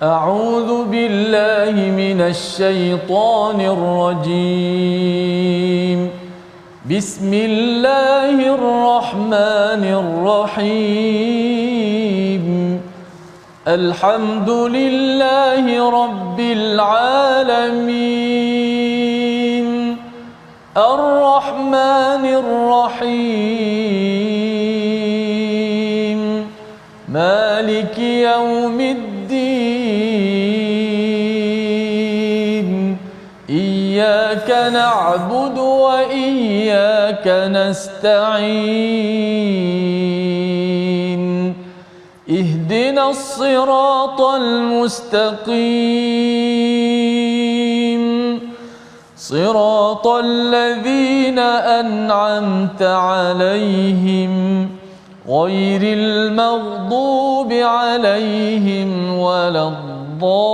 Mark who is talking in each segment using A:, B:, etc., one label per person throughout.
A: أعوذ بالله من الشيطان الرجيم. بسم الله الرحمن الرحيم. الحمد لله رب العالمين الرحمن الرحيم مالك يوم الدين إياك نعبد وإياك نستعين اهدنا الصراط المستقيم صراط الذين أنعمت عليهم غير المغضوب عليهم ولا الضالين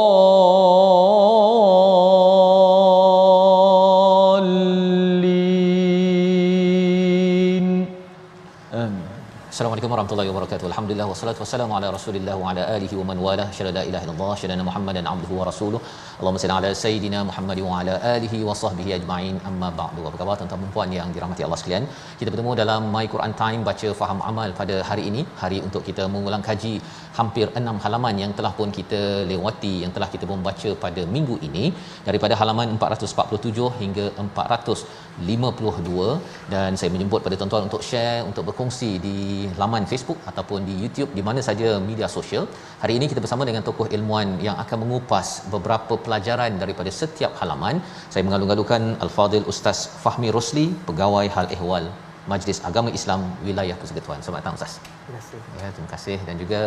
A: آمين.
B: Assalamualaikum warahmatullahi wabarakatuh. Alhamdulillah wassalatu wassalamu ala Rasulillah wa ala alihi wa man walah. Syada la ilaha illallah, syada Muhammadan abduhu wa rasuluh. Allahumma salli ala sayidina Muhammad wa ala alihi wa sahbihi ajma'in. Amma ba'du. Apa khabar tuan-tuan dan puan yang dirahmati Allah sekalian? Kita bertemu dalam My Quran Time baca faham amal pada hari ini, hari untuk kita mengulang kaji hampir 6 halaman yang telah pun kita lewati, yang telah kita pun baca pada minggu ini, daripada halaman 447 hingga 452. Dan saya menjemput pada tuan-tuan untuk share, untuk berkongsi di laman Facebook ataupun di YouTube, di mana saja media sosial. Hari ini kita bersama dengan tokoh ilmuan yang akan mengupas beberapa pelajaran daripada setiap halaman. Saya mengalung-alungkan Al-Fadhil Ustaz Fahmi Rosli, Pegawai Hal Ehwal Majlis Agama Islam Wilayah Persekutuan. Selamat datang Ustaz.
A: Terima kasih.
B: Ya, terima kasih. Dan juga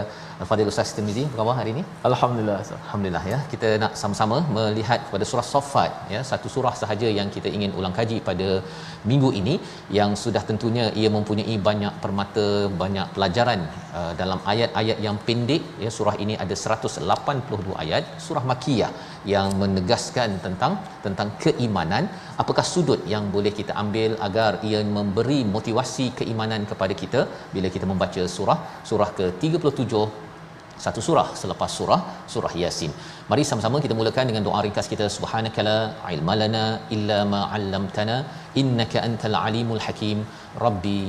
B: Al-Fadhil Ustaz Tirmizi, apa khabar hari ini?
A: Alhamdulillah.
B: Alhamdulillah ya. Kita nak sama-sama melihat kepada surah Saffat ya, satu surah sahaja yang kita ingin ulang kaji pada minggu ini, yang sudah tentunya ia mempunyai banyak permata, banyak pelajaran dalam ayat-ayat yang pendek ya. Surah ini ada 182 ayat, surah Makkiyah yang menegaskan tentang keimanan. Apakah sudut yang boleh kita ambil agar ia memberi motivasi keimanan kepada kita bila kita membaca surah ke-37, satu surah selepas surah Yasin. Mari sama-sama kita mulakan dengan doa ringkas kita. Subhanakala ilma lana illa ma 'allamtana innaka antal alimul hakim rabbi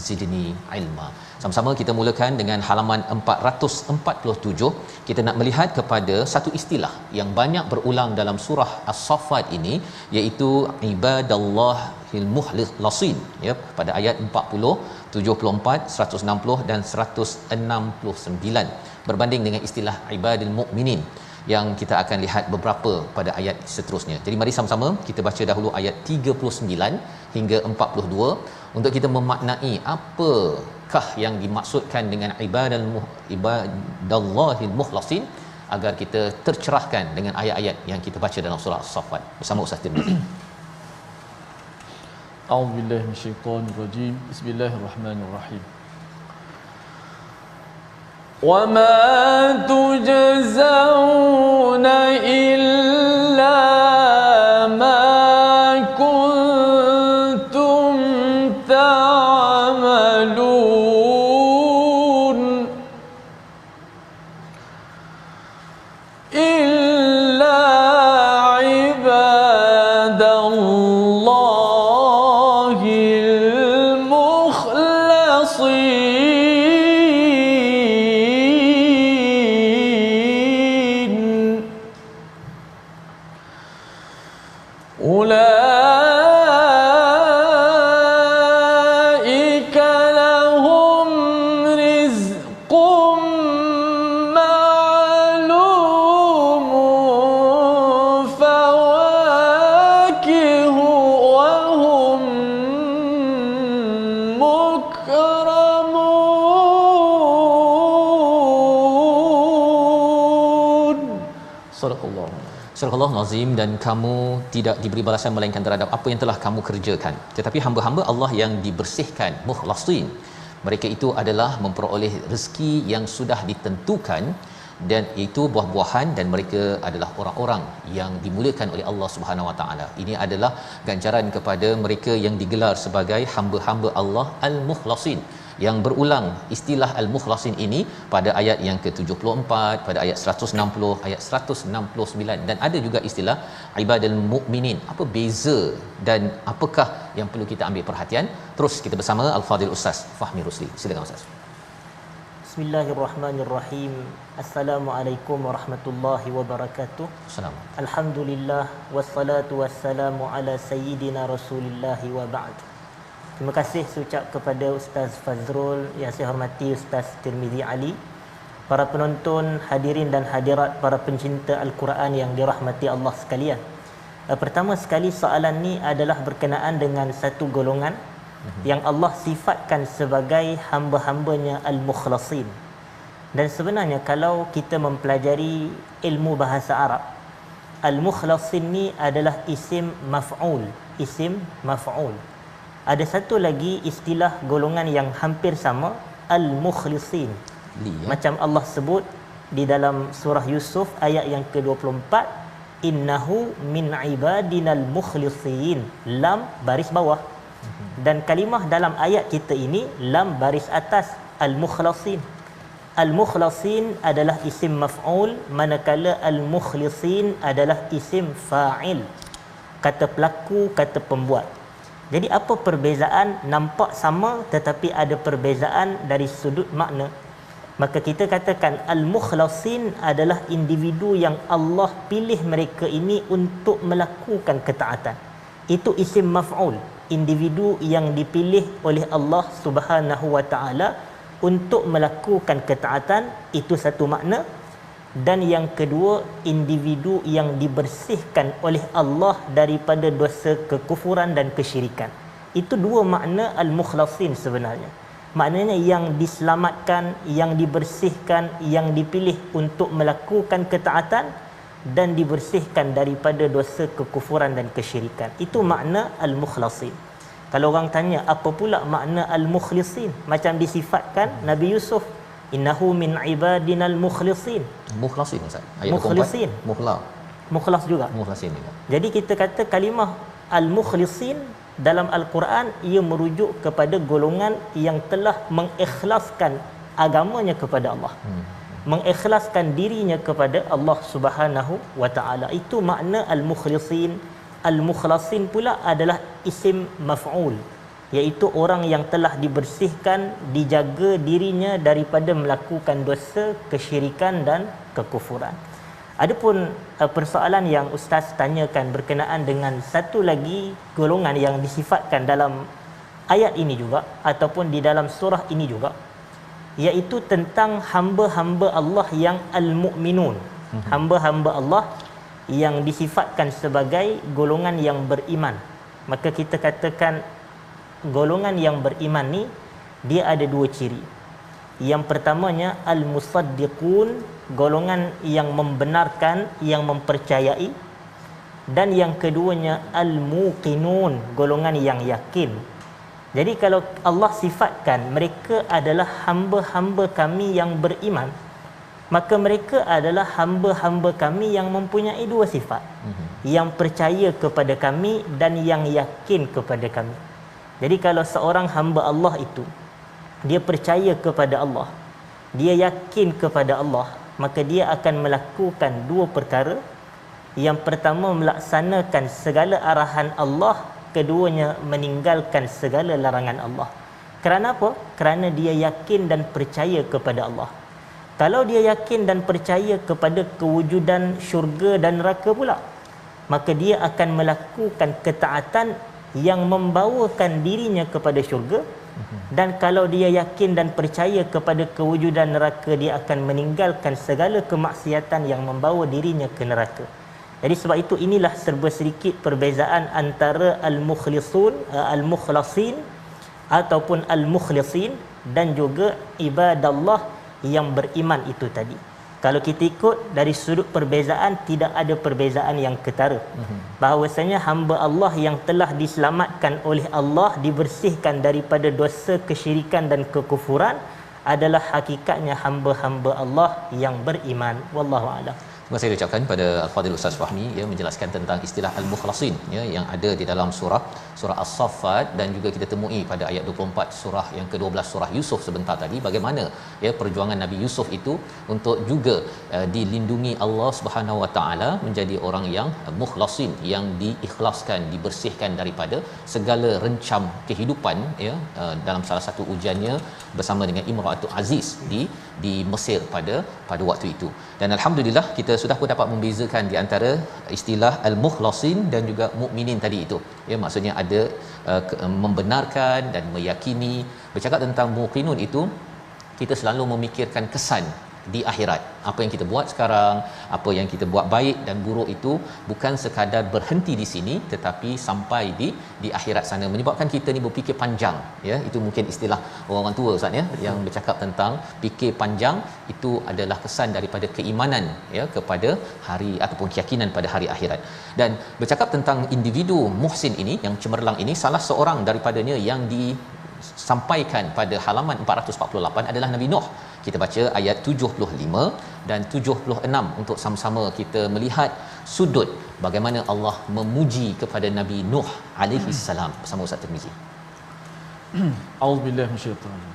B: zidni ilma. Sama-sama kita mulakan dengan halaman 447. Kita nak melihat kepada satu istilah yang banyak berulang dalam surah As-Saffat ini, iaitu ibadallahil mukhlasin ya, pada ayat 40, 74, 160 dan 169, berbanding dengan istilah ibadil mukminin yang kita akan lihat beberapa pada ayat seterusnya. Jadi mari sama-sama kita baca dahulu ayat 39 hingga 42 untuk kita memaknai apakah yang dimaksudkan dengan ibadallahil mukhlasin, agar kita tercerahkan dengan ayat-ayat yang kita baca dalam surah As-Saffat bersama Ustaz Tirmizi.
A: A'udzubillahi minasyaitonirrajim. Bismillahirrahmanirrahim. Wa ma tujzauna illa ma kuntum ta'malun illa ibadallahil mukhlasin ulaika lahum rizqum ma'lum fawakihu wa hum mukramun. Sadaqallah.
B: Surah Al-Azim. Dan kamu tidak diberi balasan melainkan terhadap apa yang telah kamu kerjakan. Tetapi hamba-hamba Allah yang dibersihkan, mukhlasin, mereka itu adalah memperoleh rezeki yang sudah ditentukan, dan itu buah-buahan, dan mereka adalah orang-orang yang dimuliakan oleh Allah Subhanahu Wa Taala. Ini adalah ganjaran kepada mereka yang digelar sebagai hamba-hamba Allah al-mukhlasin. yang berulang istilah al-mukhlasin ini pada ayat yang ke-74, pada ayat 160, ayat 169, dan ada juga istilah ibadul mukminin. Apa beza dan apakah yang perlu kita ambil perhatian? Terus kita bersama Al-Fadhil Ustaz Fahmi Rusli. Silakan Ustaz.
C: Bismillahirrahmanirrahim. Assalamualaikum warahmatullahi wabarakatuh.
B: Assalamualaikum.
C: Alhamdulillah wassalatu wassalamu ala sayyidina Rasulillah wa ba'd. Terima kasih saya ucap kepada Ustaz Fazrul, yang saya hormati Ustaz Tirmizi Ali, para penonton, hadirin dan hadirat, para pencinta Al-Quran yang dirahmati Allah sekalian. Pertama sekali, soalan ni adalah berkenaan dengan satu golongan yang Allah sifatkan sebagai hamba-hambanya al-mukhlasin. Dan sebenarnya kalau kita mempelajari ilmu bahasa Arab, al-mukhlasin ni adalah isim maf'ul, isim maf'ul. Ada satu lagi istilah golongan yang hampir sama, al-mukhlisin. Macam Allah sebut di dalam surah Yusuf ayat yang ke-24, innahu min ibadinal mukhlisin, lam baris bawah. Dan kalimah dalam ayat kita ini lam baris atas, al-mukhlasin. Al-mukhlasin adalah isim maf'ul, manakala al-mukhlisin adalah isim fa'il, kata pelaku, kata pembuat. Jadi apa perbezaan? Nampak sama tetapi ada perbezaan dari sudut makna. Maka kita katakan al-mukhlasin adalah individu yang Allah pilih mereka ini untuk melakukan ketaatan. Itu isim maf'ul, individu yang dipilih oleh Allah Subhanahu wa taala untuk melakukan ketaatan, itu satu makna. Dan yang kedua, individu yang dibersihkan oleh Allah daripada dosa kekufuran dan kesyirikan. Itu dua makna al-mukhlasin sebenarnya. Maknanya yang diselamatkan, yang dibersihkan, yang dipilih untuk melakukan ketaatan dan dibersihkan daripada dosa kekufuran dan kesyirikan. Itu makna al-mukhlasin. Kalau orang tanya apa pula makna al-mukhlisin, macam disifatkan Nabi Yusuf, innahu min ibadinal mukhlisin.
B: Mukhlasin Ustaz. Ayat
C: Mukhlisin.
B: 24.
C: Mukhlas juga.
B: Mukhlasin juga.
C: Jadi kita kata kalimah al-mukhlisin dalam Al-Quran ia merujuk kepada golongan yang telah mengikhlaskan agamanya kepada Allah. Mengikhlaskan dirinya kepada Allah Subhanahu wa taala. Itu makna al-mukhlisin. Al-mukhlasin pula adalah isim maf'ul, iaitu orang yang telah dibersihkan, dijaga dirinya daripada melakukan dosa, kesyirikan dan kekufuran. Adapun persoalan yang Ustaz tanyakan berkenaan dengan satu lagi golongan yang disifatkan dalam ayat ini juga ataupun di dalam surah ini juga, iaitu tentang hamba-hamba Allah yang al-mu'minun. Hamba-hamba Allah yang disifatkan sebagai golongan yang beriman. Maka kita katakan golongan yang beriman ni dia ada dua ciri. Yang pertamanya al-musaddiqun, golongan yang membenarkan, yang mempercayai. Dan yang keduanya al-muqinun, golongan yang yakin. Jadi kalau Allah sifatkan mereka adalah hamba-hamba kami yang beriman, maka mereka adalah hamba-hamba kami yang mempunyai dua sifat. Yang percaya kepada kami dan yang yakin kepada kami. Jadi kalau seorang hamba Allah itu, dia percaya kepada Allah, dia yakin kepada Allah, maka dia akan melakukan dua perkara. Yang pertama, melaksanakan segala arahan Allah. Keduanya, meninggalkan segala larangan Allah. Kerana apa? Kerana dia yakin dan percaya kepada Allah. Kalau dia yakin dan percaya kepada kewujudan syurga dan neraka pula, maka dia akan melakukan ketaatan yang membawakan dirinya kepada syurga. Dan kalau dia yakin dan percaya kepada kewujudan neraka, dia akan meninggalkan segala kemaksiatan yang membawa dirinya ke neraka. Jadi sebab itu inilah serba sedikit perbezaan antara al-mukhlisun, al-mukhlasin ataupun al-mukhlisin dan juga ibadallah yang beriman itu tadi. Kalau kita ikut dari sudut perbezaan, tidak ada perbezaan yang ketara. Bahawasanya hamba Allah yang telah diselamatkan oleh Allah, dibersihkan daripada dosa, kesyirikan dan kekufuran adalah hakikatnya hamba-hamba Allah yang beriman. Wallahu a'lam.
B: Terima Terima kasih diucapkan pada Al-Fadhil Ustaz Fahmi ya, menjelaskan tentang istilah al-mukhlasin ya, yang ada di dalam surah As-Saffat, dan juga kita temui pada ayat 24 surah yang ke-12 surah Yusuf sebentar tadi, bagaimana ya perjuangan Nabi Yusuf itu untuk juga dilindungi Allah Subhanahu Wa Taala menjadi orang yang mukhlasin, yang diikhlaskan, dibersihkan daripada segala rencam kehidupan ya, dalam salah satu ujiannya bersama dengan Imratul Aziz di Mesir pada waktu itu. Dan alhamdulillah kita sudah pun dapat membezakan di antara istilah al-mukhlasin dan juga mukminin tadi itu ya, maksudnya ada membenarkan dan meyakini. Bercakap tentang muqinun itu, kita selalu memikirkan kesan di akhirat. Apa yang kita buat sekarang, apa yang kita buat baik dan buruk itu bukan sekadar berhenti di sini, tetapi sampai di akhirat sana, menyebabkan kita ni berfikir panjang ya. Itu mungkin istilah orang tua Ustaz ya, yang bercakap tentang fikir panjang. Itu adalah kesan daripada keimanan ya kepada hari ataupun keyakinan pada hari akhirat. Dan bercakap tentang individu muhsin ini, yang cemerlang ini, salah seorang daripadanya yang disampaikan pada halaman 448 adalah Nabi Nuh. Kita baca ayat 75 dan 76 untuk sama-sama kita melihat sudut bagaimana Allah memuji kepada Nabi Nuh alaihi salam bersama Ustaz Tirmizi.
A: A'udzubillahi minasyaitanir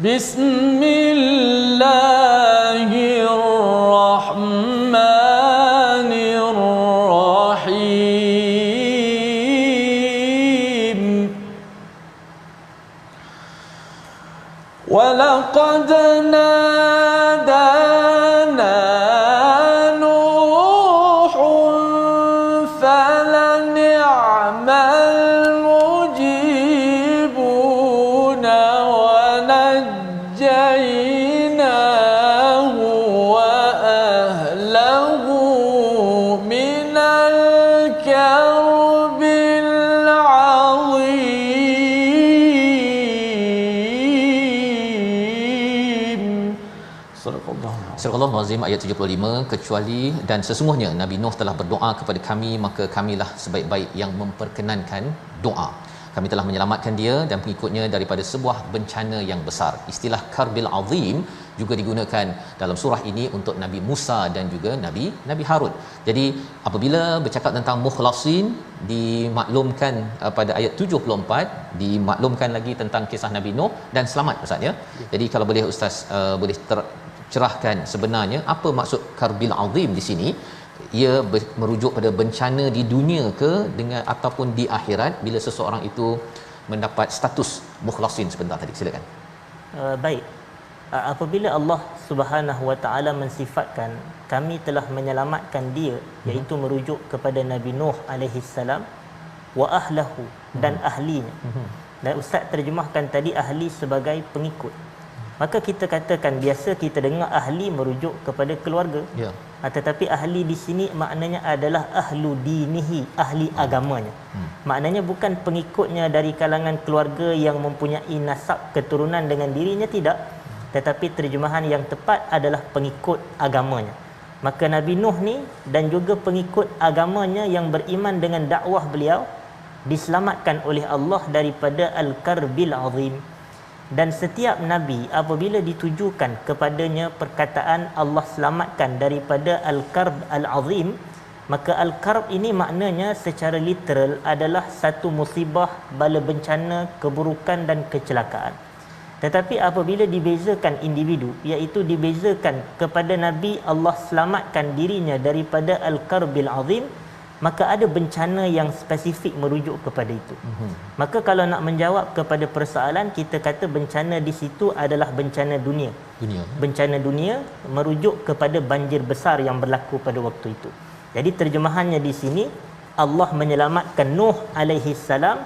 A: Bismillahirrahmanirrahim. ولقد نادانا نوح فلنعم المجيبون ونجيناه وأهله من الكرب العظيم.
B: Surah Al-Azim ayat 75, kecuali dan sesungguhnya Nabi Nuh telah berdoa kepada kami, maka kamilah sebaik-baik yang memperkenankan doa. Kami telah menyelamatkan dia dan pengikutnya daripada sebuah bencana yang besar. Istilah karbil azim juga digunakan dalam surah ini untuk Nabi Musa dan juga Nabi Harun. Jadi apabila bercakap tentang mukhlasin, dimaklumkan pada ayat 74, dimaklumkan lagi tentang kisah Nabi Nuh dan selamat Ustaz ya. Jadi kalau boleh Ustaz boleh cerahkan sebenarnya apa maksud karbil azim di sini. Ia merujuk pada bencana di dunia ke dengan ataupun di akhirat bila seseorang itu mendapat status mukhlasin sebentar tadi. Silakan.
C: Baik. Apabila Allah Subhanahu Wa Taala mensifatkan kami telah menyelamatkan dia, iaitu merujuk kepada Nabi Nuh alaihi salam wa ahlahu, dan ahlinya. Dan ustaz terjemahkan tadi ahli sebagai pengikut. Maka kita katakan biasa kita dengar ahli merujuk kepada keluarga.
B: Ya.
C: Tetapi ahli di sini maknanya adalah ahlu dinihi, ahli agamanya. Maknanya bukan pengikutnya dari kalangan keluarga yang mempunyai nasab keturunan dengan dirinya, tidak. Tetapi terjemahan yang tepat adalah pengikut agamanya. Maka Nabi Nuh ni dan juga pengikut agamanya yang beriman dengan dakwah beliau diselamatkan oleh Allah daripada al-karbil azim. Dan setiap Nabi apabila ditujukan kepadanya perkataan Allah selamatkan daripada al-karb al-azim, maka al-karb ini maknanya secara literal adalah satu musibah, bala bencana, keburukan dan kecelakaan. Tetapi apabila dibezakan individu, iaitu dibezakan kepada Nabi Allah selamatkan dirinya daripada al-karbil azim, maka ada bencana yang spesifik merujuk kepada itu. Maka kalau nak menjawab kepada persoalan, kita kata bencana di situ adalah bencana dunia. Bencana dunia merujuk kepada banjir besar yang berlaku pada waktu itu. Jadi terjemahannya di sini, Allah menyelamatkan Nuh alaihi salam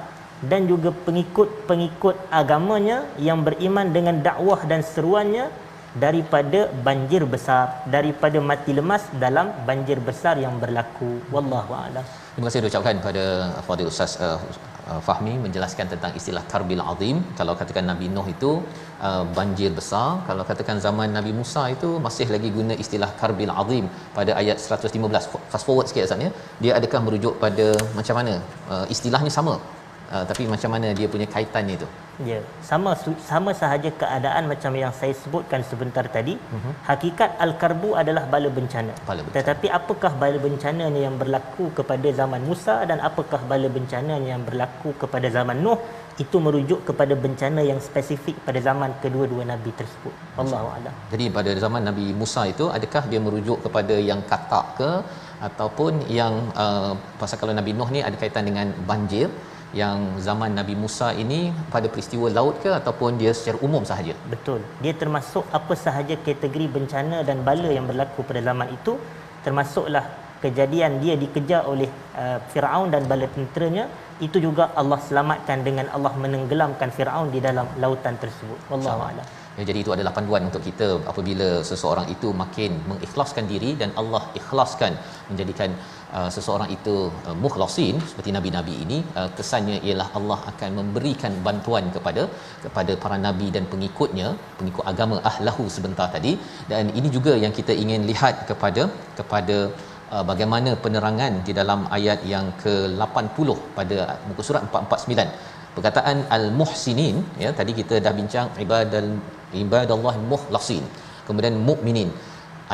C: dan juga pengikut-pengikut agamanya yang beriman dengan dakwah dan seruannya daripada banjir besar, daripada mati lemas dalam banjir besar yang berlaku. Wallahu a'lam.
B: Terima kasih diucapkan pada Fadil Ustaz Fahmi menjelaskan tentang istilah karbil azim. Kalau katakan Nabi Nuh itu banjir besar, kalau katakan zaman Nabi Musa itu masih lagi guna istilah karbil azim pada ayat 115. Fast forward sikit Ustaz ya. Dia adakah merujuk pada macam mana? Istilahnya sama, tapi macam mana dia punya kaitannya itu?
C: Ya, sama sahaja keadaan macam yang saya sebutkan sebentar tadi. Hakikat al-karbu adalah bala bencana. Tetapi apakah bala bencananya yang berlaku kepada zaman Musa dan apakah bala bencananya yang berlaku kepada zaman Nuh, itu merujuk kepada bencana yang spesifik pada zaman kedua-dua nabi tersebut. Wallahu a'lam.
B: Jadi pada zaman Nabi Musa itu, adakah dia merujuk kepada yang katak ke, ataupun yang pasal kalau Nabi Nuh ni ada kaitan dengan banjir, yang zaman Nabi Musa ini pada peristiwa laut ke, ataupun dia secara umum sahaja?
C: Betul. Dia termasuk apa sahaja kategori bencana dan bala yang berlaku pada zaman itu, termasuklah kejadian dia dikejar oleh Firaun dan bala tenteranya, itu juga Allah selamatkan dengan Allah menenggelamkan Firaun di dalam lautan tersebut. Wallahu a'lam.
B: Ya, jadi itu adalah panduan untuk kita apabila seseorang itu makin mengikhlaskan diri dan Allah ikhlaskan menjadikan seseorang itu mukhlasin seperti nabi-nabi ini, kesannya ialah Allah akan memberikan bantuan kepada para nabi dan pengikut agama ahlahu sebentar tadi. Dan ini juga yang kita ingin lihat kepada bagaimana penerangan di dalam ayat yang ke-80 pada muka surat 449. Perkataan al-muhsinin, ya, tadi kita dah bincang ibadallah mukhlasin, kemudian mukminin.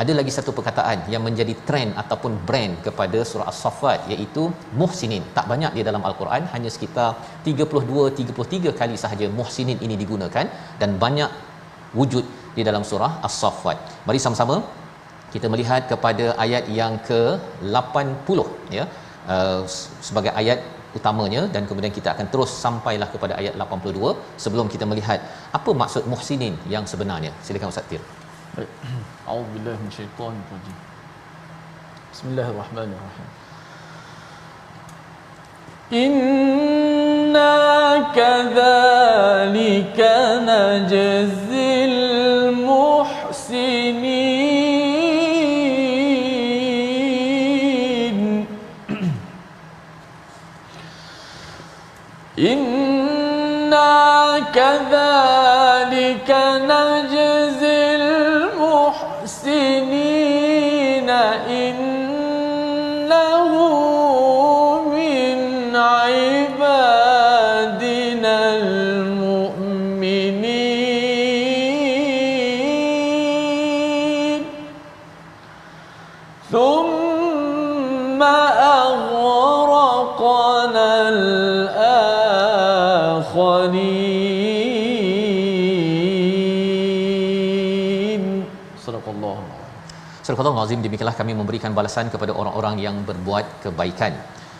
B: Ada lagi satu perkataan yang menjadi trend ataupun brand kepada surah As-Saffat, iaitu muhsinin. Tak banyak di dalam al-Quran, hanya sekitar 32-33 kali sahaja muhsinin ini digunakan, dan banyak wujud di dalam surah As-Saffat. Mari sama-sama kita melihat kepada ayat yang ke-80, ya, sebagai ayat utamanya, dan kemudian kita akan terus sampailah kepada ayat 82 sebelum kita melihat apa maksud muhsinin yang sebenarnya. Silakan Ustaz Tir.
A: Baik. A'udzubillahi minasyaitonir rajim. Bismillahirrahmanirrahim. Inna kadzalika najzil muhsinin. Inna kadzalika najzil muhsinin innahu min ibadinal mu'minin thumma aghraqna
B: Sadaqallahu azim. Demikianlah kami memberikan balasan kepada orang-orang yang berbuat kebaikan.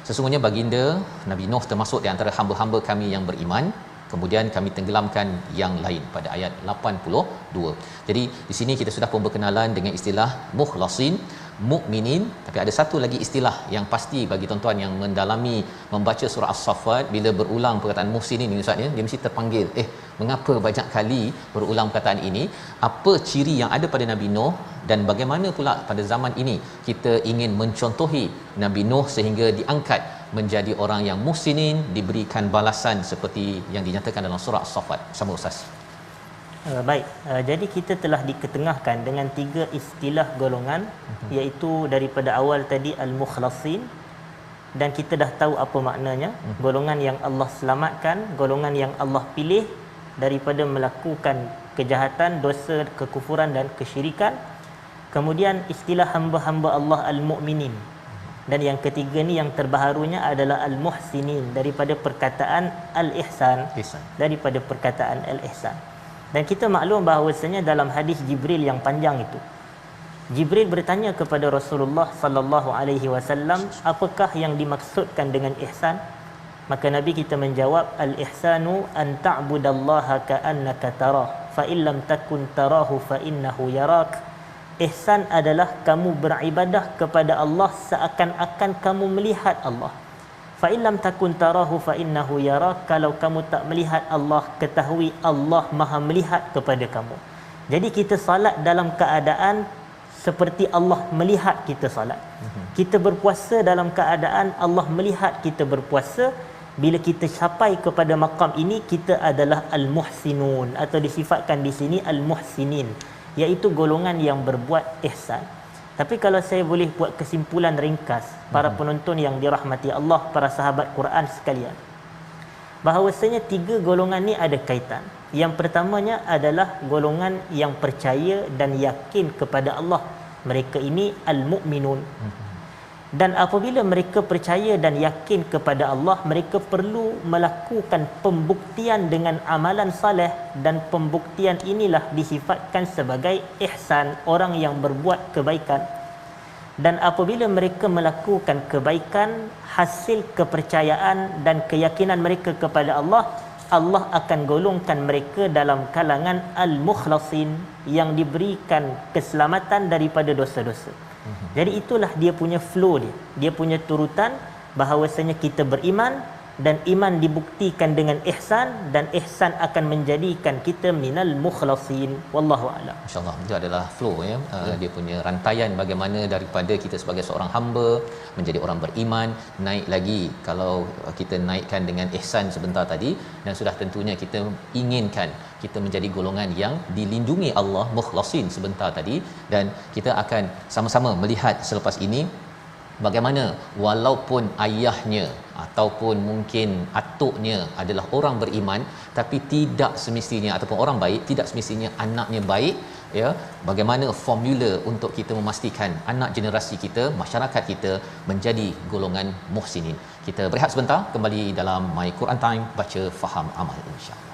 B: Sesungguhnya baginda Nabi Nuh termasuk di antara hamba-hamba kami yang beriman, kemudian kami tenggelamkan yang lain pada ayat 82. Jadi di sini kita sudah pun berkenalan dengan istilah mukhlasin, mukminin, tapi ada satu lagi istilah yang pasti bagi tuan-tuan yang mendalami membaca surah As-Saffat. Bila berulang perkataan muhsinin ini Ustaz, dia mesti terpanggil, mengapa banyak kali berulang perkataan ini? Apa ciri yang ada pada Nabi Nuh, dan bagaimana pula pada zaman ini kita ingin mencontohi Nabi Nuh sehingga diangkat menjadi orang yang muhsinin, diberikan balasan seperti yang dinyatakan dalam surah As-Saffat. Sama Ustaz.
C: Baik, jadi kita telah diketengahkan dengan 3 istilah golongan, iaitu daripada awal tadi al-mukhlasin, dan kita dah tahu apa maknanya, golongan yang Allah selamatkan, golongan yang Allah pilih daripada melakukan kejahatan, dosa, kekufuran dan kesyirikan. Kemudian istilah hamba-hamba Allah al-mu'minin, dan yang ketiga ni yang terbaharunya adalah al-muhsinin, daripada perkataan al-ihsan, daripada perkataan al-ihsan. Dan kita maklum bahawasanya dalam hadis Jibril yang panjang itu, Jibril bertanya kepada Rasulullah sallallahu alaihi wasallam, apakah yang dimaksudkan dengan ihsan? Maka Nabi kita menjawab, al-ihsanu an ta'budallaha ka'annaka tarah, fa illam takun tarahu fa innahu yarak. Ihsan adalah kamu beribadah kepada Allah seakan-akan kamu melihat Allah. Fa illam takun tarahu fa innahu yarak. Kalau kamu tak melihat Allah, ketahui Allah Maha melihat kepada kamu. Jadi kita salat dalam keadaan seperti Allah melihat kita salat. Kita berpuasa dalam keadaan Allah melihat kita berpuasa. Bila kita capai kepada maqam ini, kita adalah al-muhsinun, atau disifatkan di sini al-muhsinin, iaitu golongan yang berbuat ihsan. Tapi kalau saya boleh buat kesimpulan ringkas, para penonton yang dirahmati Allah, para sahabat Quran sekalian, bahawasanya tiga golongan ni ada kaitan. Yang pertamanya adalah golongan yang percaya dan yakin kepada Allah. Mereka ini al-mu'minun. Dan apabila mereka percaya dan yakin kepada Allah, mereka perlu melakukan pembuktian dengan amalan saleh, dan pembuktian inilah disifatkan sebagai ihsan, orang yang berbuat kebaikan. Dan apabila mereka melakukan kebaikan, hasil kepercayaan dan keyakinan mereka kepada Allah, Allah akan golongkan mereka dalam kalangan al-mukhlasin, yang diberikan keselamatan daripada dosa-dosa. Jadi itulah dia punya flow dia. Dia punya turutan bahawasanya kita beriman, dan iman dibuktikan dengan ihsan, dan ihsan akan menjadikan kita minal mukhlasin. Wallahu a'lam.
B: Masya-Allah, itu adalah flow ya. Dia punya rantaian bagaimana daripada kita sebagai seorang hamba menjadi orang beriman, naik lagi kalau kita naikkan dengan ihsan sebentar tadi, dan sudah tentunya kita inginkan kita menjadi golongan yang dilindungi Allah, mukhlasin sebentar tadi, dan kita akan sama-sama melihat selepas ini bagaimana walaupun ayahnya ataupun mungkin atuknya adalah orang beriman, tapi tidak semestinya, ataupun orang baik, tidak semestinya anaknya baik ya. Bagaimana formula untuk kita memastikan anak generasi kita, masyarakat kita menjadi golongan muhsinin. Kita berehat sebentar, kembali dalam My Quran Time, baca faham amal, insya-Allah.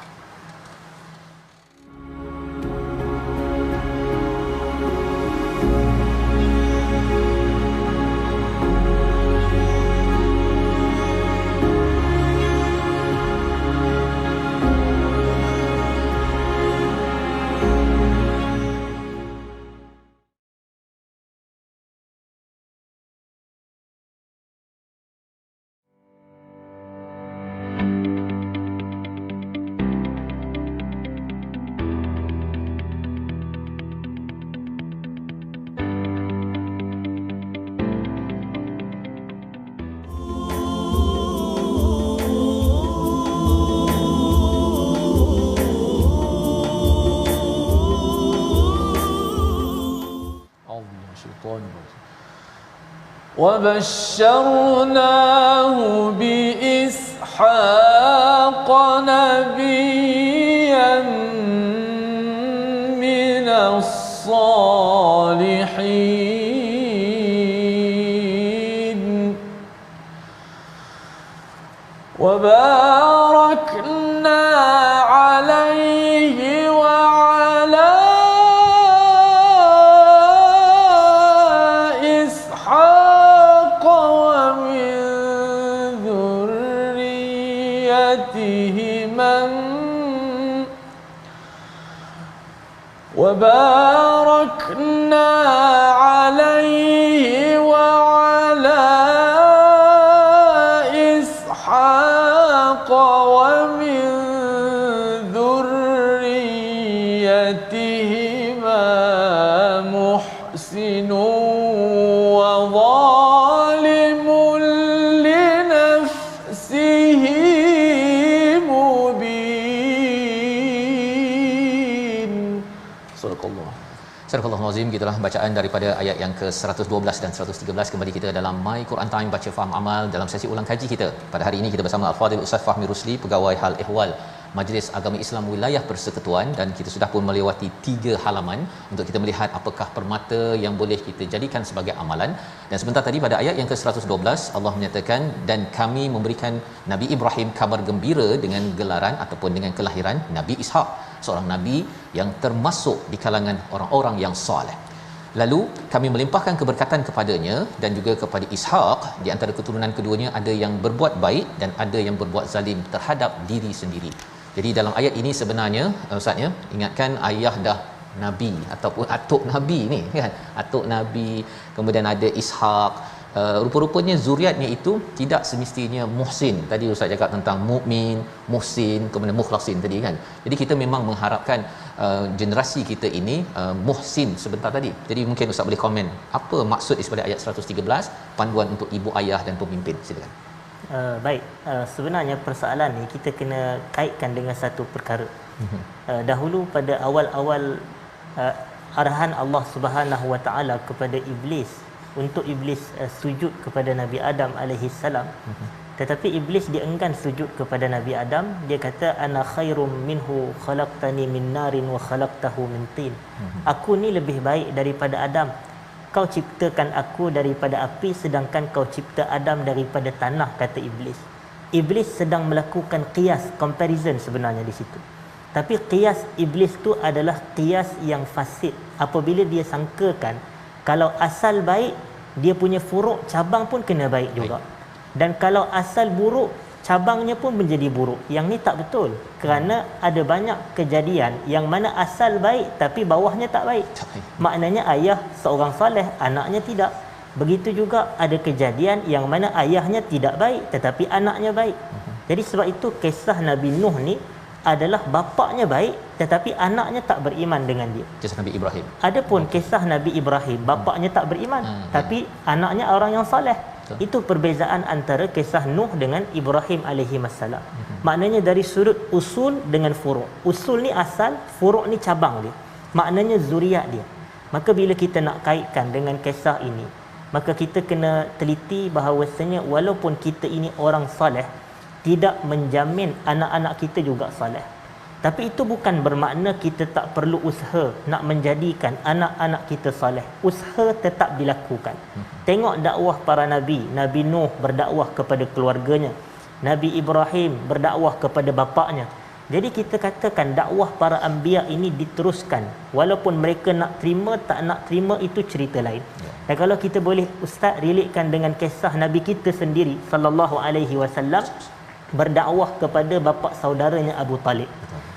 A: وبشرناه بإسحاق نبيا من الصالحين وباركنا عليه وعلى إسحاق ومن ذريتهما وباركنا عليه وعلى إسحاق ومن ذريتهما محسن وظالم لنفسه مبين. صدق الله.
B: Surah Al-Azim, gitulah bacaan daripada ayat yang ke-112 dan 113. Kembali kita dalam My Quran Time, baca faham amal, dalam sesi ulang kaji kita. Pada hari ini kita bersama Al-Fadhil Ustaz Fahmi Rusli, Pegawai Hal Ehwal Majlis Agama Islam Wilayah Persekutuan, dan kita sudah pun melewati 3 halaman untuk kita melihat apakah permata yang boleh kita jadikan sebagai amalan. Dan sebentar tadi pada ayat yang ke-112 Allah menyatakan, dan kami memberikan Nabi Ibrahim kabar gembira dengan gelaran ataupun dengan kelahiran Nabi Ishak, seorang nabi yang termasuk di kalangan orang-orang yang soleh. Lalu kami melimpahkan keberkatan kepadanya dan juga kepada Ishak. Di antara keturunan keduanya ada yang berbuat baik dan ada yang berbuat zalim terhadap diri sendiri. Jadi dalam ayat ini sebenarnya ustaznya ingatkan, ayah dah nabi ataupun atuk nabi ni kan, atuk nabi, kemudian ada Ishak. Rupa-rupanya zuriatnya itu tidak semestinya muhsin. Tadi ustaz cakap tentang mukmin, muhsin, kemudian mukhlasin tadi kan. Jadi kita memang mengharapkan generasi kita ini muhsin sebentar tadi. Jadi mungkin ustaz boleh komen apa maksud daripada ayat 113, panduan untuk ibu ayah dan pemimpin. Silakan.
C: Baik, sebenarnya persoalan ni kita kena kaitkan dengan satu perkara. Dahulu pada awal-awal arahan Allah Subhanahu Wa Taala kepada iblis untuk iblis sujud kepada Nabi Adam alaihi salam, Tetapi iblis dia enggan sujud kepada Nabi Adam. Dia kata ana khairum minhu khalaqtani min narin wa khalaqtahu min tin. Aku ni lebih baik daripada Adam. Kau ciptakan aku daripada api sedangkan kau cipta Adam daripada tanah, kata iblis. Iblis sedang melakukan qiyas, comparison sebenarnya di situ. Tapi qiyas iblis tu adalah qiyas yang fasid. Apabila dia sangkakan kalau asal baik, dia punya furuk cabang pun kena baik juga. Dan kalau asal buruk, cabangnya pun menjadi buruk. Yang ni tak betul. Kerana ada banyak kejadian yang mana asal baik tapi bawahnya tak baik. Maknanya ayah seorang soleh, anaknya tidak. Begitu juga ada kejadian yang mana ayahnya tidak baik tetapi anaknya baik. Jadi sebab itu kisah Nabi Nuh ni adalah bapaknya baik tetapi anaknya tak beriman dengan dia.
B: Kisah Nabi Ibrahim.
C: Adapun kisah Nabi Ibrahim, bapaknya tak beriman tapi anaknya orang yang soleh. Itu perbezaan antara kisah Nuh dengan Ibrahim alaihi wassalam. Maknanya dari sudut usul dengan furuk. Usul ni asal, furuk ni cabang dia. Maknanya zuriat dia. Maka bila kita nak kaitkan dengan kisah ini, maka kita kena teliti bahawasanya walaupun kita ini orang soleh, tidak menjamin anak-anak kita juga soleh. Tapi itu bukan bermakna kita tak perlu usaha nak menjadikan anak-anak kita soleh. Usaha tetap dilakukan. Tengok dakwah para Nabi. Nabi Nuh berdakwah kepada keluarganya. Nabi Ibrahim berdakwah kepada bapaknya. Jadi kita katakan dakwah para anbiya ini diteruskan. Walaupun mereka nak terima, tak nak terima, itu cerita lain. Dan kalau kita boleh Ustaz relatekan dengan kisah Nabi kita sendiri sallallahu alaihi wasallam berdakwah kepada bapa saudaranya Abu Talib.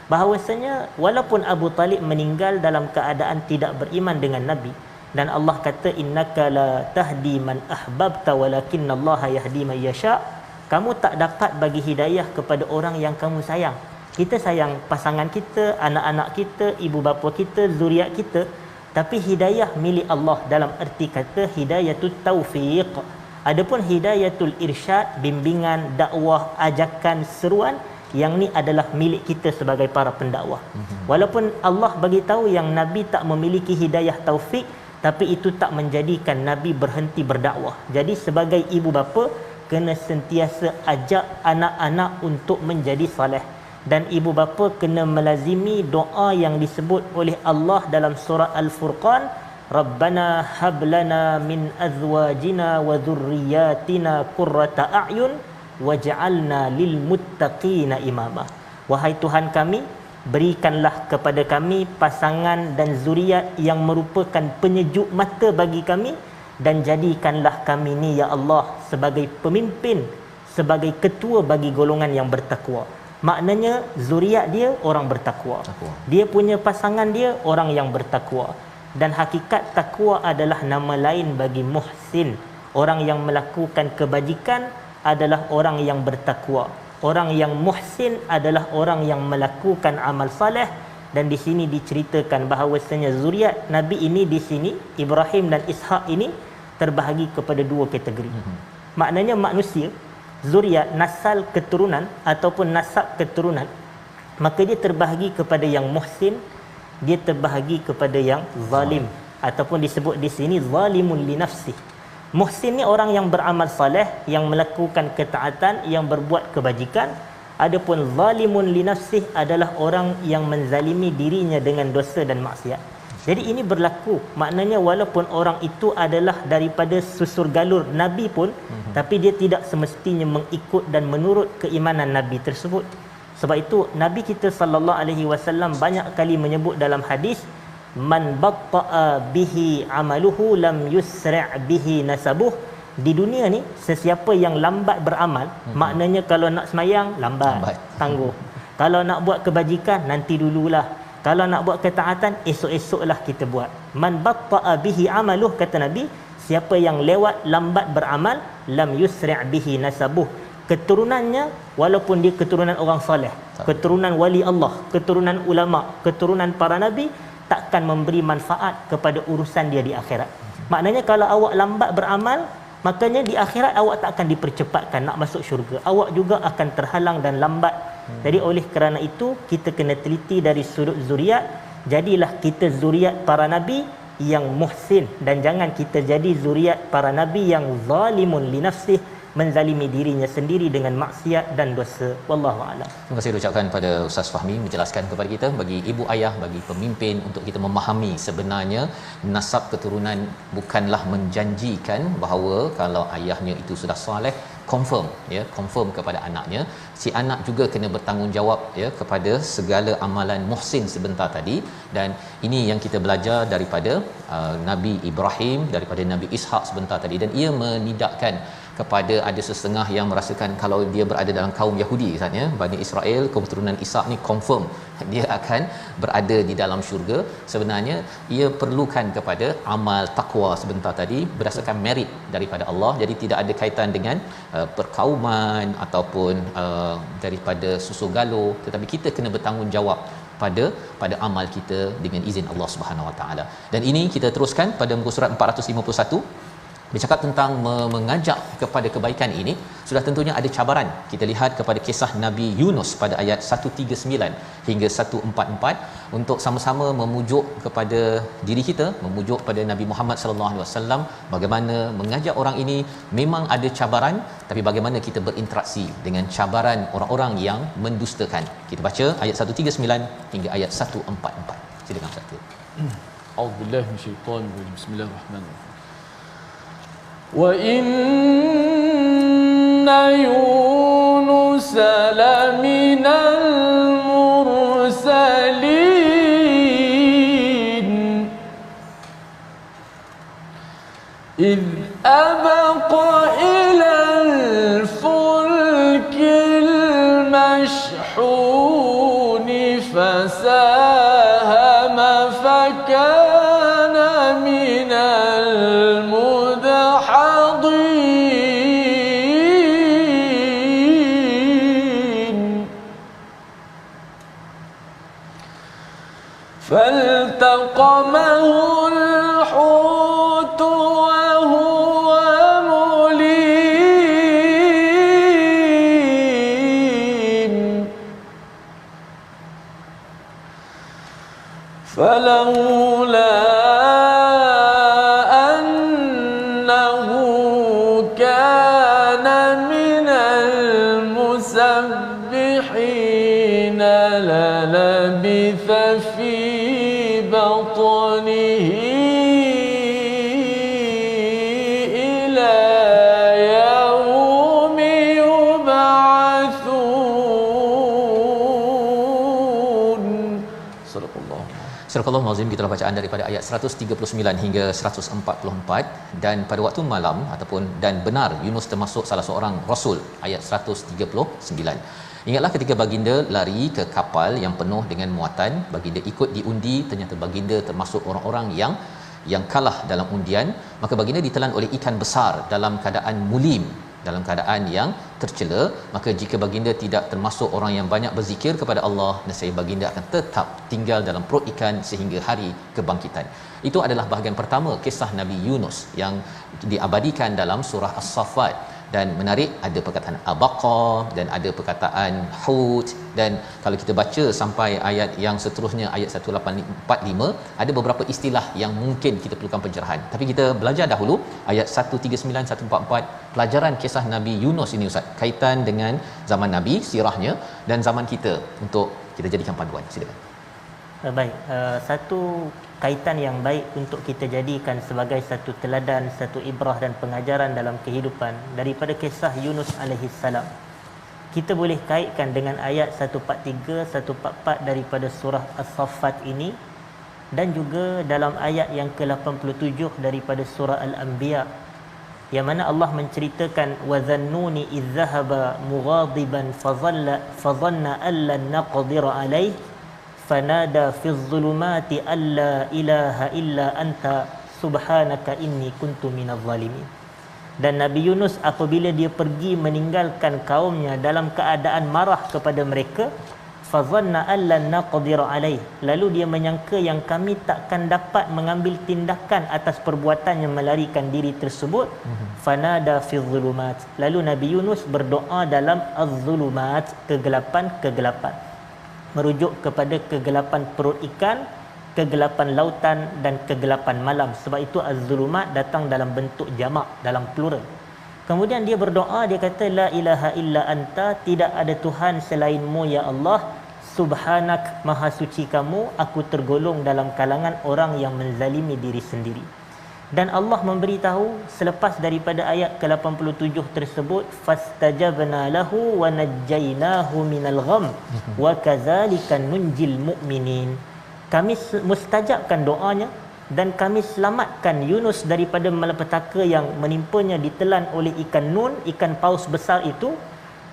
C: Bahawasanya walaupun Abu Talib meninggal dalam keadaan tidak beriman dengan Nabi, dan Allah kata innaka la tahdi man ahbabta walakinallaha yahdi man yasha, kamu tak dapat bagi hidayah kepada orang yang kamu sayang. Kita sayang pasangan kita, anak-anak kita, ibu bapa kita, zuriat kita, tapi hidayah milik Allah dalam erti kata hidayatul taufiq. Adapun hidayatul irsyad, bimbingan, dakwah, ajakan, seruan, yang ni adalah milik kita sebagai para pendakwah. Walaupun Allah bagi tahu yang Nabi tak memiliki hidayah taufik, tapi itu tak menjadikan Nabi berhenti berdakwah. Jadi sebagai ibu bapa kena sentiasa ajak anak-anak untuk menjadi soleh, dan ibu bapa kena melazimi doa yang disebut oleh Allah dalam surah Al-Furqan, Rabbana hablana min azwajina wa dhurriyyatina qurrata a'yun waj'alna lil muttaqina imama. Wahai Tuhan kami, berikanlah kepada kami pasangan dan zuriat yang merupakan penyejuk mata bagi kami, dan jadikanlah kami ni ya Allah sebagai pemimpin, sebagai ketua bagi golongan yang bertakwa. Maknanya zuriat dia orang bertakwa. Dia punya pasangan dia orang yang bertakwa. Dan hakikat takwa adalah nama lain bagi muhsin. Orang yang melakukan kebajikan adalah orang yang bertakwa. Orang yang muhsin adalah orang yang melakukan amal saleh. Dan di sini diceritakan bahawasanya zuriat Nabi ini di sini, Ibrahim dan Ishak ini terbahagi kepada dua kategori. Maknanya manusia, zuriat, nasal keturunan ataupun nasab keturunan, maka dia terbahagi kepada yang muhsin, dia terbahagi kepada yang zalim, ataupun disebut di sini zalimun li nafsi. Muhsin ni orang yang beramal saleh, yang melakukan ketaatan, yang berbuat kebajikan. Adapun zalimun li nafsih adalah orang yang menzalimi dirinya dengan dosa dan maksiat. Jadi ini berlaku. Maknanya walaupun orang itu adalah daripada susur galur Nabi pun, tapi dia tidak semestinya mengikut dan menurut keimanan Nabi tersebut. Sebab itu Nabi kita sallallahu alaihi wasallam banyak kali menyebut dalam hadis, man batta'a bihi amaluhu lam yusra' bihi nasabuh. Di dunia ni sesiapa yang lambat beramal, maknanya kalau nak semayang lambat. Tangguh. Kalau nak buat kebajikan nanti dululah. Kalau nak buat ketaatan esok-esoklah kita buat. Man batta'a bihi amaluh, kata Nabi, siapa yang lewat lambat beramal, lam yusra' bihi nasabuh. Keturunannya walaupun dia keturunan orang soleh, keturunan wali Allah, keturunan ulama, keturunan para nabi, takkan memberi manfaat kepada urusan dia di akhirat. Maknanya kalau awak lambat beramal, makanya di akhirat awak tak akan dipercepatkan nak masuk syurga. Awak juga akan terhalang dan lambat. Jadi oleh kerana itu kita kena teliti dari sudut zuriat. Jadilah kita zuriat para nabi yang muhsin, dan jangan kita jadi zuriat para nabi yang zalimun li nafsih, menzalimi dirinya sendiri dengan maksiat dan dosa. Wallahu a'lam.
B: Terima kasih ucapkan pada Ustaz Fahmi menjelaskan kepada kita, bagi ibu ayah, bagi pemimpin, untuk kita memahami sebenarnya nasab keturunan bukanlah menjanjikan bahawa kalau ayahnya itu sudah soleh confirm kepada anaknya, si anak juga kena bertanggungjawab ya kepada segala amalan muhsin sebentar tadi. Dan ini yang kita belajar daripada Nabi Ibrahim, daripada Nabi Ishak sebentar tadi, dan ia menidakkan kepada ada sesetengah yang merasakan kalau dia berada dalam kaum Yahudi katanya, Bani Israel, keturunan Ishak ni confirm dia akan berada di dalam syurga. Sebenarnya ia perlukan kepada amal takwa sebentar tadi berdasarkan merit daripada Allah. Jadi tidak ada kaitan dengan perkauman ataupun daripada susu galuh, tetapi kita kena bertanggungjawab pada amal kita dengan izin Allah Subhanahu Wa Taala. Dan ini kita teruskan pada muka surat 451 bercakap tentang mengajak kepada kebaikan. Ini sudah tentunya ada cabaran. Kita lihat kepada kisah Nabi Yunus pada ayat 139 hingga 144 untuk sama-sama memujuk kepada diri kita, memujuk pada Nabi Muhammad sallallahu alaihi wasallam, bagaimana mengajak orang ini memang ada cabaran, tapi bagaimana kita berinteraksi dengan cabaran orang-orang yang mendustakan. Kita baca ayat 139 hingga ayat 144. Silakan Ustaz.
A: A'udzubillahi minasyaitonir rajim. Bismillahirrahmanirrahim. وَإِنَّ يُونُسَ لَمِنَ الْمُرْسَلِينَ إِذْ أَبَقَ إِلَى الْفُلْكِ الْمَشْحُونِ فَسَاهَمَ فَكَانَ مِنَ فالتقمه الحوت وهو مليم فلولا أنه كان من المسبحين للبث في بطنه إلى يوم يبعثون. صدق الله.
B: Surah Al-Azim, kita bacaan daripada ayat 139 hingga 144. Dan pada waktu malam ataupun dan benar Yunus termasuk salah seorang rasul, ayat 139. Ingatlah ketika baginda lari ke kapal yang penuh dengan muatan, baginda ikut diundi, ternyata baginda termasuk orang-orang yang kalah dalam undian. Maka baginda ditelan oleh ikan besar dalam keadaan mulim, dalam keadaan yang tercela. Maka jika baginda tidak termasuk orang yang banyak berzikir kepada Allah, nescaya baginda akan tetap tinggal dalam perut ikan sehingga hari kebangkitan. Itu adalah bahagian pertama kisah Nabi Yunus yang diabadikan dalam surah As-Saffat. Dan menarik, ada perkataan abaqa dan ada perkataan hut. Dan kalau kita baca sampai ayat yang seterusnya, ayat 1845, ada beberapa istilah yang mungkin kita perlukan pencerahan. Tapi kita belajar dahulu ayat 139 144, pelajaran kisah Nabi Yunus ini Ustaz, kaitan dengan zaman Nabi, sirahnya, dan zaman kita untuk kita jadikan panduan. Silakan.
C: Baik, satu kaitan yang baik untuk kita jadikan sebagai satu teladan, satu ibrah dan pengajaran dalam kehidupan daripada kisah Yunus alaihi salam. Kita boleh kaitkan dengan ayat 143, 144 daripada surah As-Saffat ini, dan juga dalam ayat yang ke-87 daripada surah Al-Anbiya, yang mana Allah menceritakan wa dhannuni idh dhahaba mughadiban fadhanna an lan naqdira alaihi fanada fi dhulumati alla ilaha illa anta subhanaka inni kuntu minadh zalimin. Dan Nabi Yunus apabila dia pergi meninggalkan kaumnya dalam keadaan marah kepada mereka, fadhanna allan naqdir alaih, lalu dia menyangka yang kami takkan dapat mengambil tindakan atas perbuatannya melarikan diri tersebut. Fanada fi dhulumat, lalu Nabi Yunus berdoa dalam az-zulumat, kegelapan-kegelapan, merujuk kepada kegelapan perut ikan, kegelapan lautan dan kegelapan malam. Sebab itu az-zulumat datang dalam bentuk jamak, dalam plural. Kemudian dia berdoa, dia kata la ilaha illa anta, tidak ada Tuhan selainmu ya Allah, subhanak, maha suci kamu, aku tergolong dalam kalangan orang yang menzalimi diri sendiri. Dan Allah memberitahu selepas daripada ayat ke-87 tersebut, fastajabna lahu wa najjaynahu minal gham wa kadzalika nunjil mu'minin. Kami mustajabkan doanya dan kami selamatkan Yunus daripada malapetaka yang menimpanya, ditelan oleh ikan nun, ikan paus besar itu,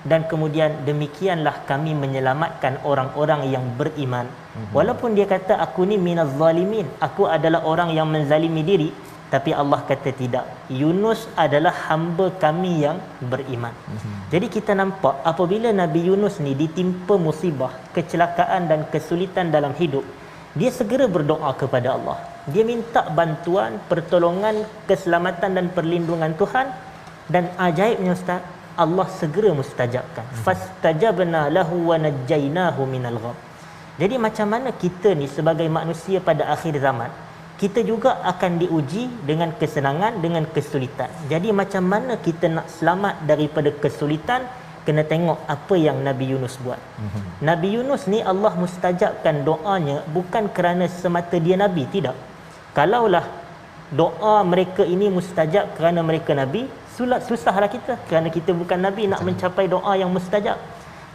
C: dan kemudian demikianlah kami menyelamatkan orang-orang yang beriman. Walaupun dia kata aku ni minaz zalimin, aku adalah orang yang menzalimi diri, tapi Allah kata tidak, Yunus adalah hamba kami yang beriman. Jadi kita nampak apabila Nabi Yunus ni ditimpa musibah, kecelakaan dan kesulitan dalam hidup, dia segera berdoa kepada Allah. Dia minta bantuan, pertolongan, keselamatan dan perlindungan Tuhan, dan ajaibnya Ustaz, Allah segera mustajabkan. Fastajabna lahu wa najjaynahu minal gham. Jadi macam mana kita ni sebagai manusia pada akhir zaman, kita juga akan diuji dengan kesenangan, dengan kesulitan. Jadi macam mana kita nak selamat daripada kesulitan, kena tengok apa yang Nabi Yunus buat. Nabi Yunus ni Allah mustajabkan doanya bukan kerana semata dia Nabi, tidak. Kalaulah doa mereka ini mustajab kerana mereka Nabi, susahlah kita, kerana kita bukan Nabi nak mencapai doa yang mustajab.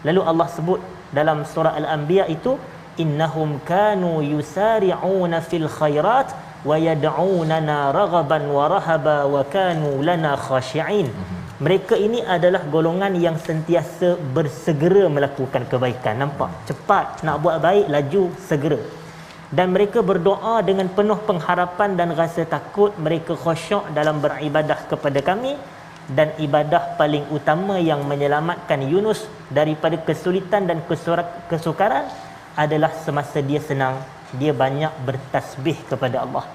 C: Lalu Allah sebut dalam surah Al-Anbiya itu, innahum kanu yusari'una fil khairat wa yad'unana raghaban wa rahaba wa kanu lana khashi'in. Mereka ini adalah golongan yang sentiasa bersegera melakukan kebaikan. Nampak? Cepat nak buat baik, laju, segera. Dan mereka berdoa dengan penuh pengharapan dan rasa takut. Mereka khusyuk dalam beribadah kepada kami. Dan ibadah paling utama yang menyelamatkan Yunus daripada kesulitan dan kesukaran adalah semasa dia senang, dia banyak bertasbih kepada Allah.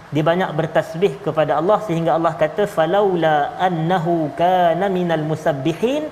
C: Dia banyak bertasbih kepada Allah sehingga Allah kata falaula annahu kana minal musabbihin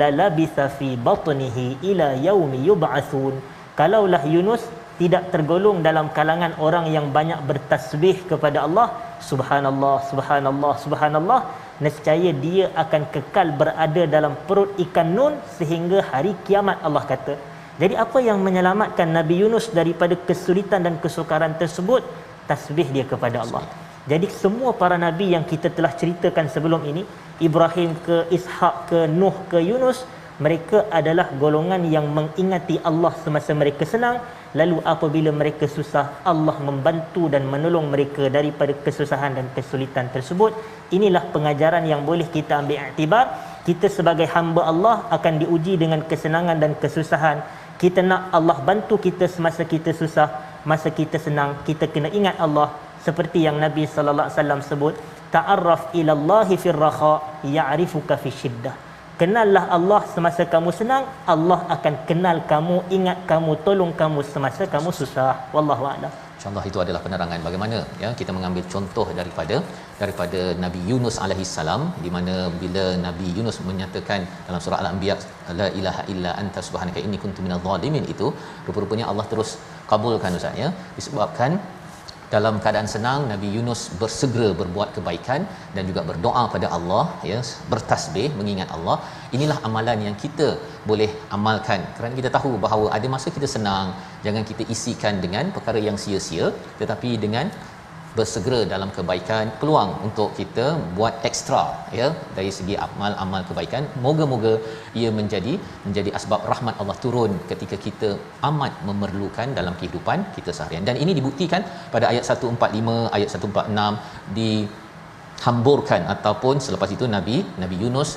C: la labitha fi batnihi ila yaumi yub'atsun. Kalaulah Yunus tidak tergolong dalam kalangan orang yang banyak bertasbih kepada Allah, subhanallah, subhanallah, subhanallah, nescaya dia akan kekal berada dalam perut ikan nun sehingga hari kiamat, Allah kata. Jadi apa yang menyelamatkan Nabi Yunus daripada kesulitan dan kesukaran tersebut? Tasbih dia kepada Allah. Jadi semua para nabi yang kita telah ceritakan sebelum ini, Ibrahim ke, Ishak ke, Nuh ke, Yunus, mereka adalah golongan yang mengingati Allah semasa mereka senang, lalu apabila mereka susah, Allah membantu dan menolong mereka daripada kesusahan dan kesulitan tersebut. Inilah pengajaran yang boleh kita ambil iktibar. Kita sebagai hamba Allah akan diuji dengan kesenangan dan kesusahan. Kita nak Allah bantu kita semasa kita susah, masa kita senang, kita kena ingat Allah. Seperti yang Nabi sallallahu alaihi wasallam sebut, ta'arraf ila Allahi fir raha ya'rifuka fi syiddah. Kenallah Allah semasa kamu senang, Allah akan kenal kamu, ingat kamu, tolong kamu semasa kamu susah. Wallahu a'lam.
B: InsyaAllah itu adalah penerangan bagaimana ya kita mengambil contoh daripada Nabi Yunus alaihi salam, di mana bila Nabi Yunus menyatakan dalam surah Al-Anbiya la ilaha illa anta subhanaka inni kuntu minadh dhalimin, itu rupa-rupanya Allah terus kabulkan Ustaz ya, disebabkan dalam keadaan senang Nabi Yunus bersegera berbuat kebaikan dan juga berdoa pada Allah ya, bertasbih mengingat Allah. Inilah amalan yang kita boleh amalkan kerana kita tahu bahawa ada masa kita senang, jangan kita isikan dengan perkara yang sia-sia, tetapi dengan bersegera dalam kebaikan, peluang untuk kita buat ekstra ya dari segi amal kebaikan. Moga-moga ia menjadi asbab rahmat Allah turun ketika kita amat memerlukan dalam kehidupan kita seharian. Dan ini dibuktikan pada ayat 145, ayat 146 dihamburkan ataupun selepas itu Nabi Yunus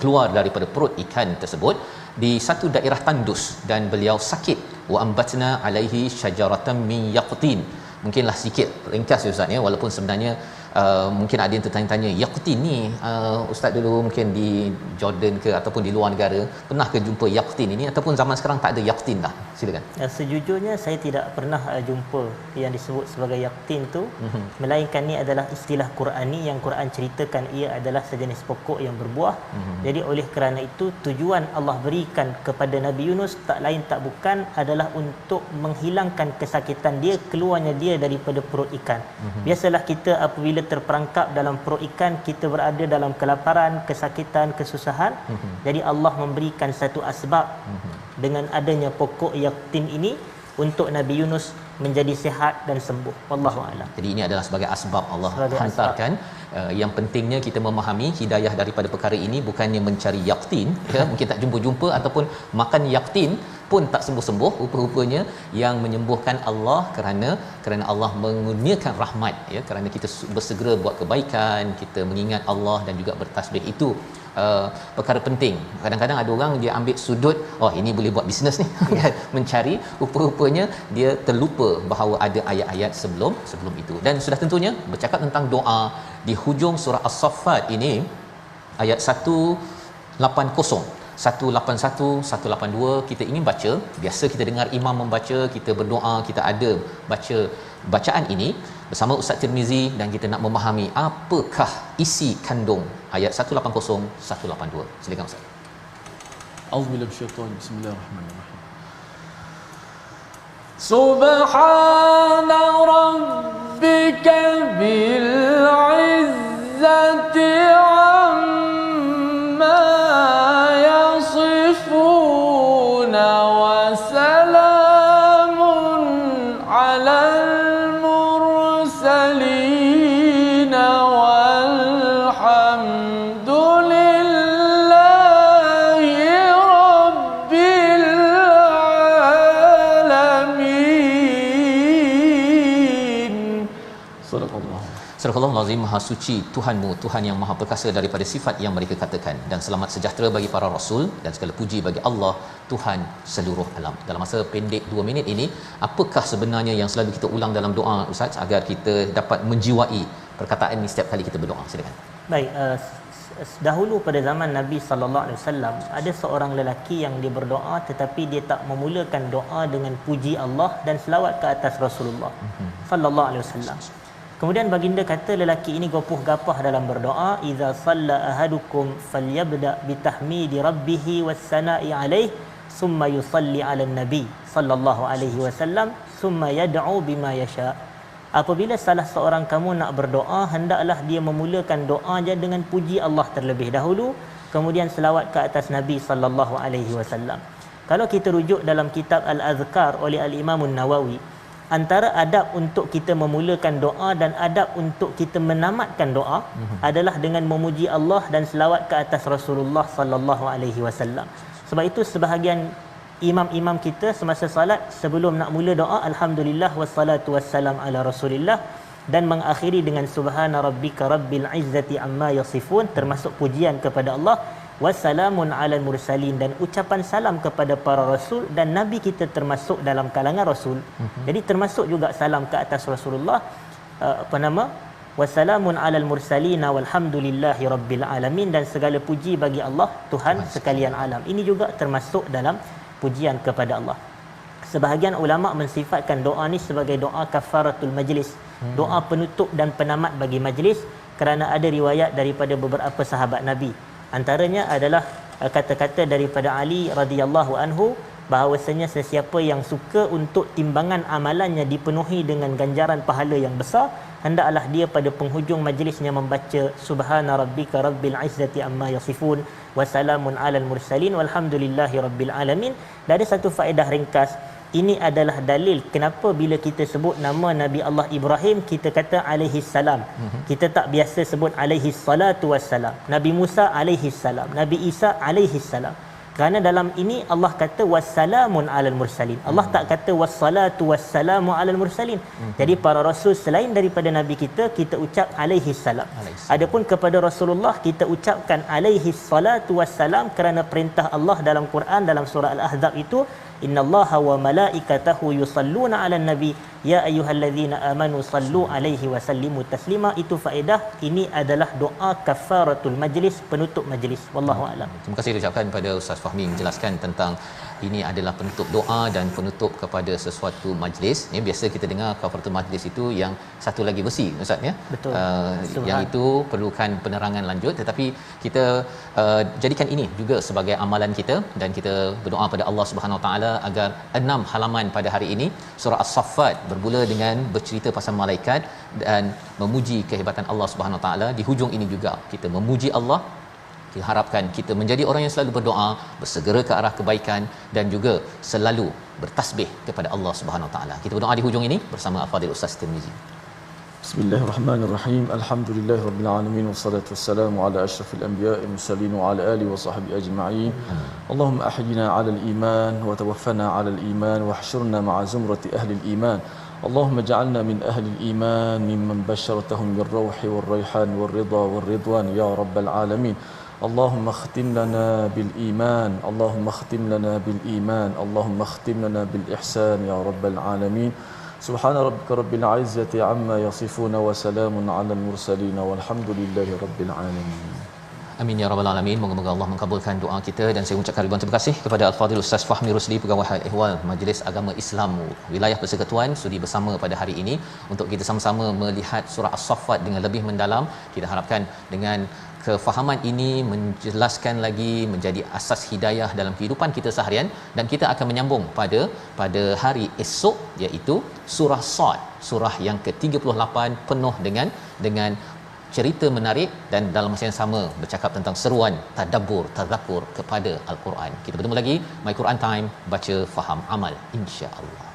B: keluar daripada perut ikan tersebut di satu daerah tandus dan beliau sakit. Wa ambatna alaihi syajaratan min yaqtin. Mungkinlah sikit ringkas Ustaz ya, walaupun sebenarnya mungkin ada yang tertanya-tanya, yaqtin ni Ustaz dulu mungkin di Jordan ke ataupun di luar negara pernah ke jumpa yaqtin ini, ataupun zaman sekarang tak ada yaqtin dah? Silakan.
C: Sejujurnya saya tidak pernah jumpa yang disebut sebagai yaqtin tu, melainkan ni adalah istilah Qurani yang Quran ceritakan ia adalah sejenis pokok yang berbuah. Jadi oleh kerana itu tujuan Allah berikan kepada Nabi Yunus tak lain tak bukan adalah untuk menghilangkan kesakitan dia, keluarnya dia daripada perut ikan. Biasalah kita apabila kita terperangkap dalam perut ikan, kita berada dalam kelaparan, kesakitan, kesusahan. Jadi Allah memberikan satu asbab dengan adanya pokok yaktin ini untuk Nabi Yunus menjadi sihat dan sembuh. Wallahu a'lam.
B: Jadi ini adalah sebagai asbab Allah
C: Sebagai
B: hantarkan. Yang pentingnya kita memahami hidayah daripada perkara ini bukannya mencari yaktin, ya, mungkin tak jumpa-jumpa ataupun makan yaktin pun tak sembuh-sembuh. Rupa-rupanya yang menyembuhkan Allah kerana Allah mengurniakan rahmat, ya, kerana kita bersegera buat kebaikan, kita mengingat Allah dan juga bertasbih. Itu perkara penting. Kadang-kadang ada orang dia ambil sudut, oh ini boleh buat bisnes ni, mencari, rupa-rupanya dia terlupa bahawa ada ayat-ayat sebelum itu. Dan sudah tentunya bercakap tentang doa di hujung surah As-Saffat ini, ayat 180, 181, 182 kita ingin baca. Biasa kita dengar imam membaca, kita berdoa, kita ada baca bacaan ini bersama Ustaz Tirmizi dan kita nak memahami apakah isi kandung ayat 180, 182. Silakan Ustaz.
A: Auzubillahi minasyaitanir rajim. Bismillahirrahmanirrahim. Subhana rabbika bil izzati amma yasifun wa salamun alal mursalin walhamdulillahi rabbil alamin. Sadaqallah.
B: Surah Al-Azim, Maha Suci Tuhanmu, Tuhan yang Maha Perkasa daripada sifat yang mereka katakan, dan selamat sejahtera bagi para rasul dan segala puji bagi Allah Tuhan seluruh alam. Dalam masa pendek 2 minit ini, apakah sebenarnya yang selalu kita ulang dalam doa Ustaz agar kita dapat menjiwai perkataan ini setiap kali kita berdoa? Silakan.
C: Baik, dahulu pada zaman Nabi sallallahu alaihi wasallam ada seorang lelaki yang dia berdoa tetapi dia tak memulakan doa dengan puji Allah dan selawat ke atas Rasulullah sallallahu alaihi wasallam. Kemudian baginda kata lelaki ini gopoh gapah dalam berdoa, iza salla ahadukum falyabda bitahmidi rabbih wassana'i alaih summa yusalli ala nabi sallallahu alaihi wasallam summa yad'u bima yasha. Apabila salah seorang kamu nak berdoa, hendaklah dia memulakan doanya dengan puji Allah terlebih dahulu, kemudian selawat ke atas Nabi sallallahu alaihi wasallam. Kalau kita rujuk dalam kitab Al-Azkar oleh Al-Imam An-Nawawi, antara adab untuk kita memulakan doa dan adab untuk kita menamatkan doa adalah dengan memuji Allah dan selawat ke atas Rasulullah sallallahu alaihi wasallam. Sebab itu sebahagian imam-imam kita semasa salat sebelum nak mula doa, alhamdulillah wassalatu wassalam ala Rasulillah, dan mengakhiri dengan subhana rabbika rabbil izzati amma yasifun, termasuk pujian kepada Allah, wassalamun alal mursalin, dan ucapan salam kepada para rasul, dan nabi kita termasuk dalam kalangan rasul. Jadi termasuk juga salam ke atas Rasulullah, wassalamun alal mursalin walhamdulillahi rabbil alamin, dan segala puji bagi Allah Tuhan sekalian alam. Ini juga termasuk dalam pujian kepada Allah. Sebahagian ulama mensifatkan doa ni sebagai doa kafaratul majlis, doa penutup dan penamat bagi majlis, kerana ada riwayat daripada beberapa sahabat Nabi. Antaranya adalah kata-kata daripada Ali radhiyallahu anhu bahawasanya sesiapa yang suka untuk timbangan amalannya dipenuhi dengan ganjaran pahala yang besar, hendaklah dia pada penghujung majlisnya membaca subhana rabbika rabbil izzati amma yasifun wa salamun alal mursalin walhamdulillahi rabbil alamin. Dan ada satu faedah ringkas, ini adalah dalil kenapa bila kita sebut nama Nabi Allah Ibrahim kita kata alaihi salam. Kita tak biasa sebut alaihi salatu wassalam. Nabi Musa alaihi salam, Nabi Isa alaihi salam. Kerana dalam ini Allah kata wassalamun alal mursalin. Allah tak kata wassalatu wassalamu alal mursalin. Jadi para rasul selain daripada nabi kita ucap alaihi salam. Adapun kepada Rasulullah kita ucapkan alaihi salatu wassalam kerana perintah Allah dalam Quran dalam surah Al-Ahzab itu, innallaha wa malaikatahu yusalluna 'alan nabi ya ayyuhallazina amanu sallu alaihi wa sallimu taslima. Itu faedah ini adalah doa kafaratul majlis, penutup majlis. Wallahu a'lam.
B: Terima kasih ucapkan pada Ustaz Fahmi menjelaskan tentang ini adalah penutup doa dan penutup kepada sesuatu majlis. Ya, biasa kita dengar kafaratul majlis itu yang satu lagi versi Ustaz, ya.
C: Betul.
B: Yang itu perlukan penerangan lanjut, tetapi kita jadikan ini juga sebagai amalan kita dan kita berdoa pada Allah Subhanahu Wa Taala agar 6 halaman pada hari ini surah As-Saffat bermula dengan bercerita pasal malaikat dan memuji kehebatan Allah Subhanahu Wa Taala. Di hujung ini juga kita memuji Allah. Kita harapkan kita menjadi orang yang selalu berdoa, bersegera ke arah kebaikan dan juga selalu bertasbih kepada Allah Subhanahu Wa Taala. Kita berdoa di hujung ini bersama Al-Fadhil Ustaz Tirmizi.
A: Bismillahirrahmanirrahim. Alhamdulillahirabbil alamin wassalatu wassalamu ala asyrafil anbiya'i mursalin wa ala alihi wa sahbihi ajma'in. Allahumma ahyina 'alal iman wa tawaffana 'alal iman wahsyurna ma'a zumrati ahlil iman. اللهم اجعلنا من أهل الإيمان ممن بشرتهم بالروح والريحان والرضا والرضوان يا رب العالمين. اللهم اختم لنا بالإيمان، اللهم اختم لنا بالإيمان، اللهم اختم لنا بالإحسان يا رب العالمين. سبحان ربك رب العزة عما يصفون وسلام على المرسلين والحمد لله رب العالمين.
B: Amin ya rabbal alamin. Moga-moga Allah mengabulkan doa kita dan saya ucapkan ribuan terima kasih kepada Al-Fadhil Ustaz Fahmi Rusli, Pegawai Hal Ehwal Majlis Agama Islam Wilayah Persekutuan, sudi bersama pada hari ini untuk kita sama-sama melihat surah As-Saffat dengan lebih mendalam. Kita harapkan dengan kefahaman ini menjelaskan lagi menjadi asas hidayah dalam kehidupan kita seharian, dan kita akan menyambung pada hari esok iaitu surah Sad, surah yang ke-38 penuh dengan cerita menarik dan dalam masa yang sama bercakap tentang seruan tadabbur, tadzakur kepada Al-Quran. Kita bertemu lagi My Quran Time, baca faham amal, insya-Allah.